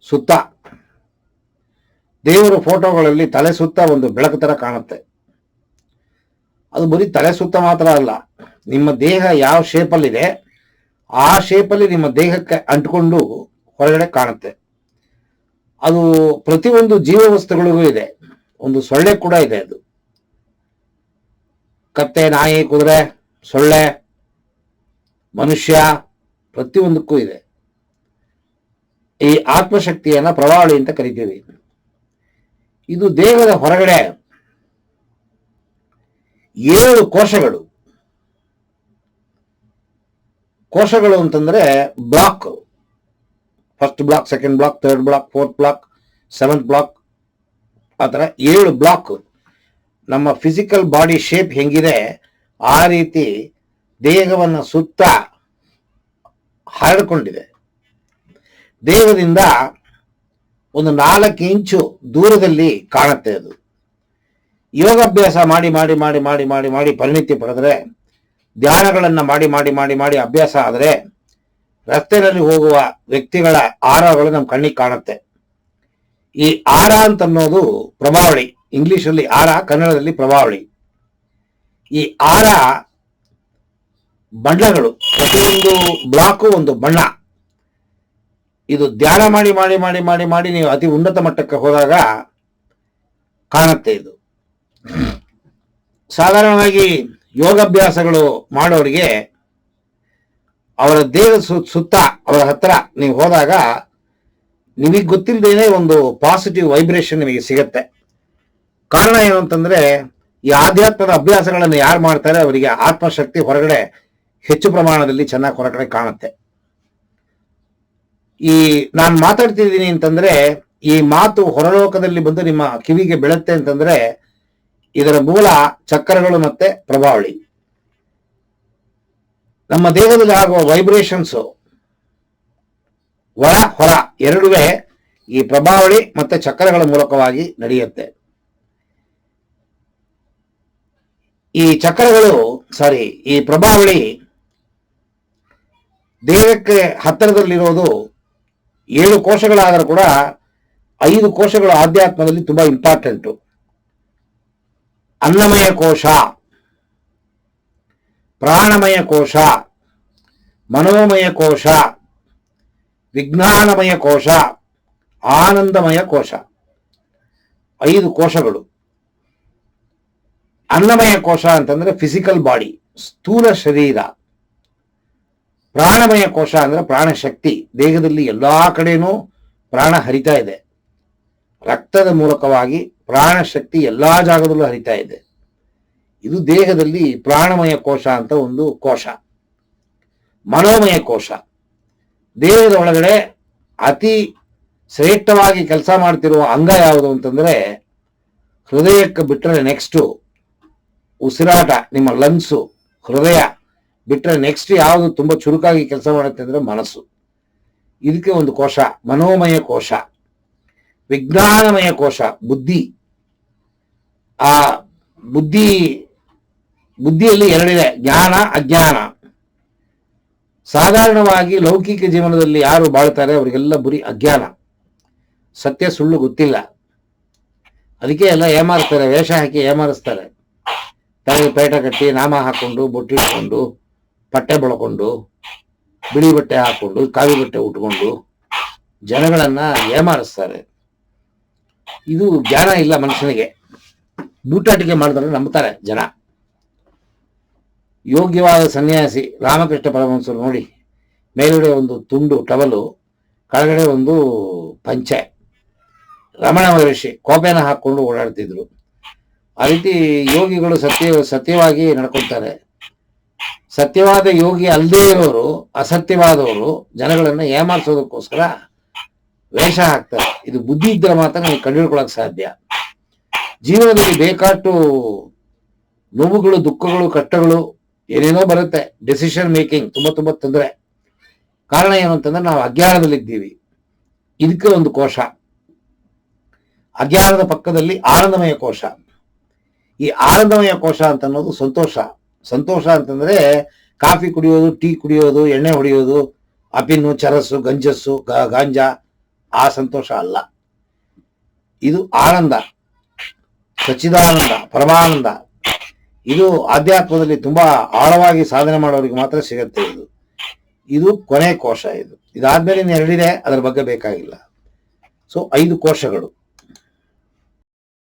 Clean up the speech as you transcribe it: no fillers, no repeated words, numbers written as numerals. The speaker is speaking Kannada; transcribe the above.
ಸುತ್ತ ದೇವರ ಫೋಟೋಗಳಲ್ಲಿ ತಲೆ ಸುತ್ತ ಒಂದು ಬೆಳಕು ತರ ಕಾಣುತ್ತೆ. ಅದು ಬರೀ ತಲೆ ಸುತ್ತ ಮಾತ್ರ ಅಲ್ಲ, ನಿಮ್ಮ ದೇಹ ಯಾವ ಶೇಪಲ್ಲಿದೆ ಆ ಶೇಪಲ್ಲಿ ನಿಮ್ಮ ದೇಹಕ್ಕೆ ಅಂಟ್ಕೊಂಡು ಹೊರಗಡೆ ಕಾಣುತ್ತೆ. ಅದು ಪ್ರತಿಯೊಂದು ಜೀವವಸ್ತುಗಳಿಗೂ ಇದೆ. ಒಂದು ಸೊಳ್ಳೆ ಕೂಡ ಇದೆ. ಅದು ಕತ್ತೆ, ನಾಯಿ, ಕುದುರೆ, ಸೊಳ್ಳೆ, ಮನುಷ್ಯ, ಪ್ರತಿಯೊಂದಕ್ಕೂ ಇದೆ. ಈ ಆತ್ಮಶಕ್ತಿಯನ್ನ ಪ್ರವಾಳಿ ಅಂತ ಕರಿತೀವಿ. ಇದು ದೇಹದ ಹೊರಗಡೆ 7 ಕೋಶಗಳು. ಕೋಶಗಳು ಅಂತಂದ್ರೆ block, first block, second block, third block, fourth block, seventh block, ಆ ಥರ 7 ಬ್ಲಾಕ್. ನಮ್ಮ ಫಿಸಿಕಲ್ ಬಾಡಿ ಶೇಪ್ ಹೆಂಗಿದೆ ಆ ರೀತಿ ದೇಹವನ್ನು ಸುತ್ತ ಹರಡಿಕೊಂಡಿದೆ. ದೇಹದಿಂದ ಒಂದು 4 ಇಂಚು ದೂರದಲ್ಲಿ ಕಾಣುತ್ತೆ. ಅದು ಯೋಗಾಭ್ಯಾಸ ಮಾಡಿ ಮಾಡಿ ಮಾಡಿ ಮಾಡಿ ಮಾಡಿ ಮಾಡಿ ಪರಿಣಿತಿ ಪಡೆದರೆ, ಧ್ಯಾನಗಳನ್ನು ಮಾಡಿ ಮಾಡಿ ಮಾಡಿ ಮಾಡಿ ಅಭ್ಯಾಸ ಆದರೆ ರಸ್ತೆಯಲ್ಲಿ ಹೋಗುವ ವ್ಯಕ್ತಿಗಳ ಆರಗಳು ನಮ್ಮ ಕಣ್ಣಿಗೆ ಕಾಣುತ್ತೆ. ಈ ಆರ ಅಂತ ಅನ್ನೋದು ಪ್ರಭಾವಳಿ. ಇಂಗ್ಲಿಷಲ್ಲಿ ಆರ, ಕನ್ನಡದಲ್ಲಿ ಪ್ರಭಾವಳಿ. ಈ ಆರ ಬಣ್ಣಗಳು, ಪ್ರತಿಯೊಂದು ಬ್ಲಾಕು ಒಂದು ಬಣ್ಣ. ಇದು ಧ್ಯಾನ ಮಾಡಿ ಮಾಡಿ ಮಾಡಿ ಮಾಡಿ ಮಾಡಿ ನೀವು ಅತಿ ಉನ್ನತ ಮಟ್ಟಕ್ಕೆ ಹೋದಾಗ ಕಾಣುತ್ತೆ. ಇದು ಸಾಧಾರಣವಾಗಿ ಯೋಗಾಭ್ಯಾಸಗಳು ಮಾಡೋರಿಗೆ ಅವರ ದೇಹದ ಸುತ್ತ ಅವರ ಹತ್ರ ನೀವು ಹೋದಾಗ ನಿಮಗೆ ಗೊತ್ತಿಲ್ಲದೇನೆ ಒಂದು ಪಾಸಿಟಿವ್ ವೈಬ್ರೇಷನ್ ನಿಮಗೆ ಸಿಗತ್ತೆ. ಕಾರಣ ಏನು ಅಂತಂದ್ರೆ, ಈ ಆಧ್ಯಾತ್ಮದ ಅಭ್ಯಾಸಗಳನ್ನು ಯಾರು ಮಾಡ್ತಾರೆ ಅವರಿಗೆ ಆತ್ಮಶಕ್ತಿ ಹೊರಗಡೆ ಹೆಚ್ಚು ಪ್ರಮಾಣದಲ್ಲಿ ಚೆನ್ನಾಗಿ ಹೊರಗಡೆ ಕಾಣುತ್ತೆ. ಈ ನಾನು ಮಾತಾಡ್ತಿದ್ದೀನಿ ಅಂತಂದ್ರೆ, ಈ ಮಾತು ಹೊರಲೋಕದಲ್ಲಿ ಬಂದು ನಿಮ್ಮ ಕಿವಿಗೆ ಬೀಳುತ್ತೆ ಅಂತಂದ್ರೆ ಇದರ ಮೂಲ ಚಕ್ರಗಳು ಮತ್ತೆ ಪ್ರಭಾವಳಿ. ನಮ್ಮ ದೇಹದಲ್ಲಿ ಆಗುವ ವೈಬ್ರೇಷನ್ಸ್ ಒಳ ಹೊರ ಎರಡುವೇ ಈ ಪ್ರಭಾವಳಿ ಮತ್ತೆ ಚಕ್ರಗಳ ಮೂಲಕವಾಗಿ ನಡೆಯುತ್ತೆ. ಈ ಚಕ್ರಗಳು ಈ ಪ್ರಭಾವಳಿ ದೇಹಕ್ಕೆ ಹತ್ತಿರದಲ್ಲಿರೋದು 7 ಕೋಶಗಳಾದರೂ ಕೂಡ 5 ಕೋಶಗಳು ಆಧ್ಯಾತ್ಮದಲ್ಲಿ ತುಂಬಾ ಇಂಪಾರ್ಟೆಂಟು. ಅನ್ನಮಯ ಕೋಶ, ಪ್ರಾಣಮಯ ಕೋಶ, ಮನೋಮಯ ಕೋಶ, ವಿಜ್ಞಾನಮಯ ಕೋಶ, ಆನಂದಮಯ ಕೋಶ. 5 ಕೋಶಗಳು. ಅನ್ನಮಯ ಕೋಶ ಅಂತಂದ್ರೆ ಫಿಸಿಕಲ್ ಬಾಡಿ, ಸ್ಥೂಲ ಶರೀರ. ಪ್ರಾಣಮಯ ಕೋಶ ಅಂದ್ರೆ ಪ್ರಾಣಶಕ್ತಿ. ದೇಹದಲ್ಲಿ ಎಲ್ಲಾ ಕಡೆನೂ ಪ್ರಾಣ ಹರಿತಾ ಇದೆ. ರಕ್ತದ ಮೂಲಕವಾಗಿ ಪ್ರಾಣಶಕ್ತಿ ಎಲ್ಲಾ ಜಾಗದಲ್ಲೂ ಹರಿತಾ ಇದೆ. ಇದು ದೇಹದಲ್ಲಿ ಪ್ರಾಣಮಯ ಕೋಶ ಅಂತ ಒಂದು ಕೋಶ. ಮನೋಮಯ ಕೋಶ, ದೇಹದ ಒಳಗಡೆ ಅತಿ ಶ್ರೇಷ್ಠವಾಗಿ ಕೆಲಸ ಮಾಡ್ತಿರುವ ಅಂಗ ಯಾವುದು ಅಂತಂದ್ರೆ ಹೃದಯಕ್ಕೆ ಬಿಟ್ಟರೆ ನೆಕ್ಸ್ಟ್ ಉಸಿರಾಟ, ನಿಮ್ಮ ಲಂಗ್ಸು, ಹೃದಯ ಬಿಟ್ಟರೆ ನೆಕ್ಸ್ಟ್ ಯಾವುದು ತುಂಬಾ ಚುರುಕಾಗಿ ಕೆಲಸ ಮಾಡುತ್ತೆ ಅಂದ್ರೆ ಮನಸ್ಸು. ಇದಕ್ಕೆ ಒಂದು ಕೋಶ ಮನೋಮಯ ಕೋಶ. ವಿಜ್ಞಾನಮಯ ಕೋಶ ಬುದ್ಧಿ. ಆ ಬುದ್ಧಿಯಲ್ಲಿ 2 ಇದೆ, ಜ್ಞಾನ, ಅಜ್ಞಾನ. ಸಾಧಾರಣವಾಗಿ ಲೌಕಿಕ ಜೀವನದಲ್ಲಿ ಯಾರು ಬಾಳ್ತಾರೆ ಅವರಿಗೆಲ್ಲ ಬರೀ ಅಜ್ಞಾನ, ಸತ್ಯ ಸುಳ್ಳು ಗೊತ್ತಿಲ್ಲ. ಅದಕ್ಕೆ ಎಲ್ಲ ಏಮಾರಿಸ್ತಾರೆ, ವೇಷ ಹಾಕಿ ಏಮಾರಿಸ್ತಾರೆ. ತಲೆಗೆ ಪೇಟ ಕಟ್ಟಿ, ನಾಮ ಹಾಕೊಂಡು, ಬೊಟ್ಟಿಟ್ಕೊಂಡು, ಪಟ್ಟೆ ಬೆಳ್ಕೊಂಡು, ಬಿಳಿ ಬಟ್ಟೆ ಹಾಕೊಂಡು, ಕಾವಿ ಬಟ್ಟೆ ಉಟ್ಕೊಂಡು ಜನಗಳನ್ನ ಏಮಾರಿಸ್ತಾರೆ. ಇದು ಜ್ಞಾನ ಇಲ್ಲ ಮನುಷ್ಯನಿಗೆ. ಬೂಟಾಟಿಕೆ ಮಾಡಿದ್ರೆ ನಂಬ್ತಾರೆ ಜನ. ಯೋಗ್ಯವಾದ ಸನ್ಯಾಸಿ ರಾಮಕೃಷ್ಣ ಪರಮಹಂಸರು ನೋಡಿ, ಮೇಲುಗಡೆ ಒಂದು ತುಂಡು ಟವಲು, ಕೆಳಗಡೆ ಒಂದು ಪಂಚೆ. ರಮಣ ಮಹರ್ಷಿ ಕೋಪೆನ ಹಾಕೊಂಡು ಓಡಾಡ್ತಿದ್ರು. ಆ ರೀತಿ ಯೋಗಿಗಳು ಸತ್ಯವಾಗಿ ನಡ್ಕೊಳ್ತಾರೆ. ಸತ್ಯವಾದ ಯೋಗಿ ಅಲ್ಲದೇ ಇರೋರು, ಅಸತ್ಯವಾದವರು ಜನಗಳನ್ನ ಏಮಾರಿಸೋದಕ್ಕೋಸ್ಕರ ವೇಷ ಹಾಕ್ತಾರೆ. ಇದು ಬುದ್ಧಿ ಇದ್ರೆ ಮಾತ್ರ ನೀವು ಕಂಡುಹಿಡ್ಕೊಳಕ್ ಸಾಧ್ಯ. ಜೀವನದಲ್ಲಿ ಬೇಕಾಷ್ಟು ನೋವುಗಳು, ದುಃಖಗಳು, ಕಷ್ಟಗಳು ಏನೇನೋ ಬರುತ್ತೆ. ಡಿಸಿಷನ್ ಮೇಕಿಂಗ್ ತುಂಬಾ ತೊಂದರೆ. ಕಾರಣ ಏನು ಅಂತಂದ್ರೆ ನಾವು ಅಜ್ಞಾನದಲ್ಲಿದ್ದೀವಿ. ಇದಕ್ಕೆ ಒಂದು ಕೋಶ. ಅಜ್ಞಾನದ ಪಕ್ಕದಲ್ಲಿ ಆನಂದಮಯ ಕೋಶ. ಈ ಆನಂದಮಯ ಕೋಶ ಅಂತ ಅನ್ನೋದು ಸಂತೋಷ. ಸಂತೋಷ ಅಂತಂದ್ರೆ ಕಾಫಿ ಕುಡಿಯೋದು, ಟೀ ಕುಡಿಯೋದು, ಎಣ್ಣೆ ಹೊಡೆಯೋದು, ಅಪಿನ್ನು, ಚರಸ್ಸು, ಗಂಜಸ್ಸು, ಗಾಂಜಾ ಆ ಸಂತೋಷ ಅಲ್ಲ. ಇದು ಆನಂದ, ಸಚ್ಚಿದಾನಂದ, ಪರಮಾನಂದ. ಇದು ಆಧ್ಯಾತ್ಮದಲ್ಲಿ ತುಂಬಾ ಆಳವಾಗಿ ಸಾಧನೆ ಮಾಡೋರಿಗೆ ಮಾತ್ರ ಸಿಗತ್ತೆ. ಇದು ಕೊನೆ ಕೋಶ. ಇದಾದ್ಮೇಲೆ ಇನ್ನು ಎರಡಿದೆ, ಅದರ ಬಗ್ಗೆ ಬೇಕಾಗಿಲ್ಲ. ಸೊ 5 ಕೋಶಗಳು.